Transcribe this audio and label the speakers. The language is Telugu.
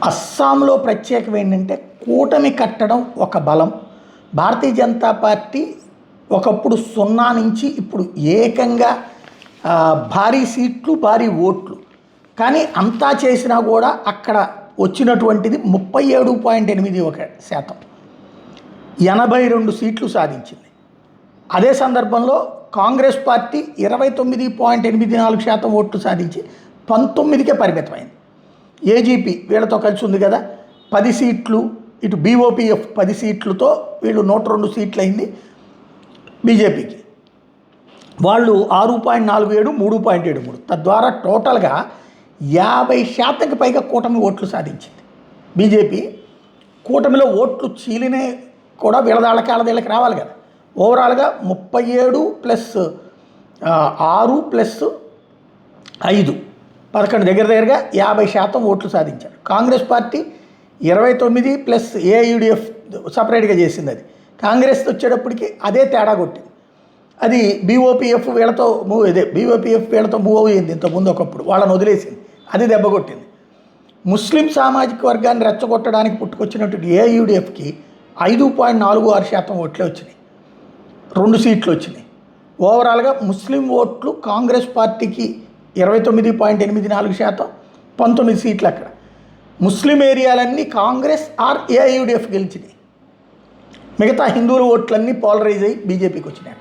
Speaker 1: అస్సాంలో ప్రత్యేకం ఏంటంటే కూటమి కట్టడం ఒక బలం. భారతీయ జనతా పార్టీ ఒకప్పుడు 0 నుంచి ఇప్పుడు ఏకంగా భారీ సీట్లు భారీ ఓట్లు, కానీ అంతా చేసినా కూడా అక్కడ వచ్చినటువంటిది 37.81%, 82 సీట్లు సాధించింది. అదే సందర్భంలో కాంగ్రెస్ పార్టీ 29.84% ఓట్లు సాధించి 19కే పరిమితమైంది. ఏజీపీ వీళ్ళతో కలిసి ఉంది కదా, 10 సీట్లు, ఇటు బీఓపీఎఫ్ 10 సీట్లతో వీళ్ళు 102 సీట్లు అయింది బీజేపీకి. వాళ్ళు 6.47, 3.73, తద్వారా టోటల్గా 50% పైగా కూటమి ఓట్లు సాధించింది బీజేపీ. కూటమిలో ఓట్లు చీలినే కూడా వీళ్ళదాళ్ళకి వాళ్ళకి రావాలి కదా. ఓవరాల్గా 37 + 6 + 5 11 దగ్గరగా 50% ఓట్లు సాధించారు. కాంగ్రెస్ పార్టీ 29 + ఏఐయుడిఎఫ్ సపరేట్గా చేసింది. అది కాంగ్రెస్ వచ్చేటప్పటికి అదే తేడా కొట్టింది. అది బీఓపీఎఫ్ వీళ్ళతో మూవ్ అయ్యింది ఇంతకుముందు ఒకప్పుడు, వాళ్ళని వదిలేసింది, అది దెబ్బ కొట్టింది. ముస్లిం సామాజిక వర్గాన్ని రెచ్చగొట్టడానికి పుట్టుకొచ్చినటువంటి ఏఐయుడిఎఫ్కి 5.46% ఓట్లే వచ్చినాయి, 2 సీట్లు వచ్చినాయి. ఓవరాల్గా ముస్లిం ఓట్లు కాంగ్రెస్ పార్టీకి 29.84%, 19 సీట్లు. అక్కడ ముస్లిం ఏరియాలన్నీ కాంగ్రెస్ ఆర్ ఏఐయుడిఎఫ్ గెలిచినాయి. మిగతా హిందువుల ఓట్లన్నీ పోలరైజ్ అయ్యి బీజేపీకి వచ్చినాయి.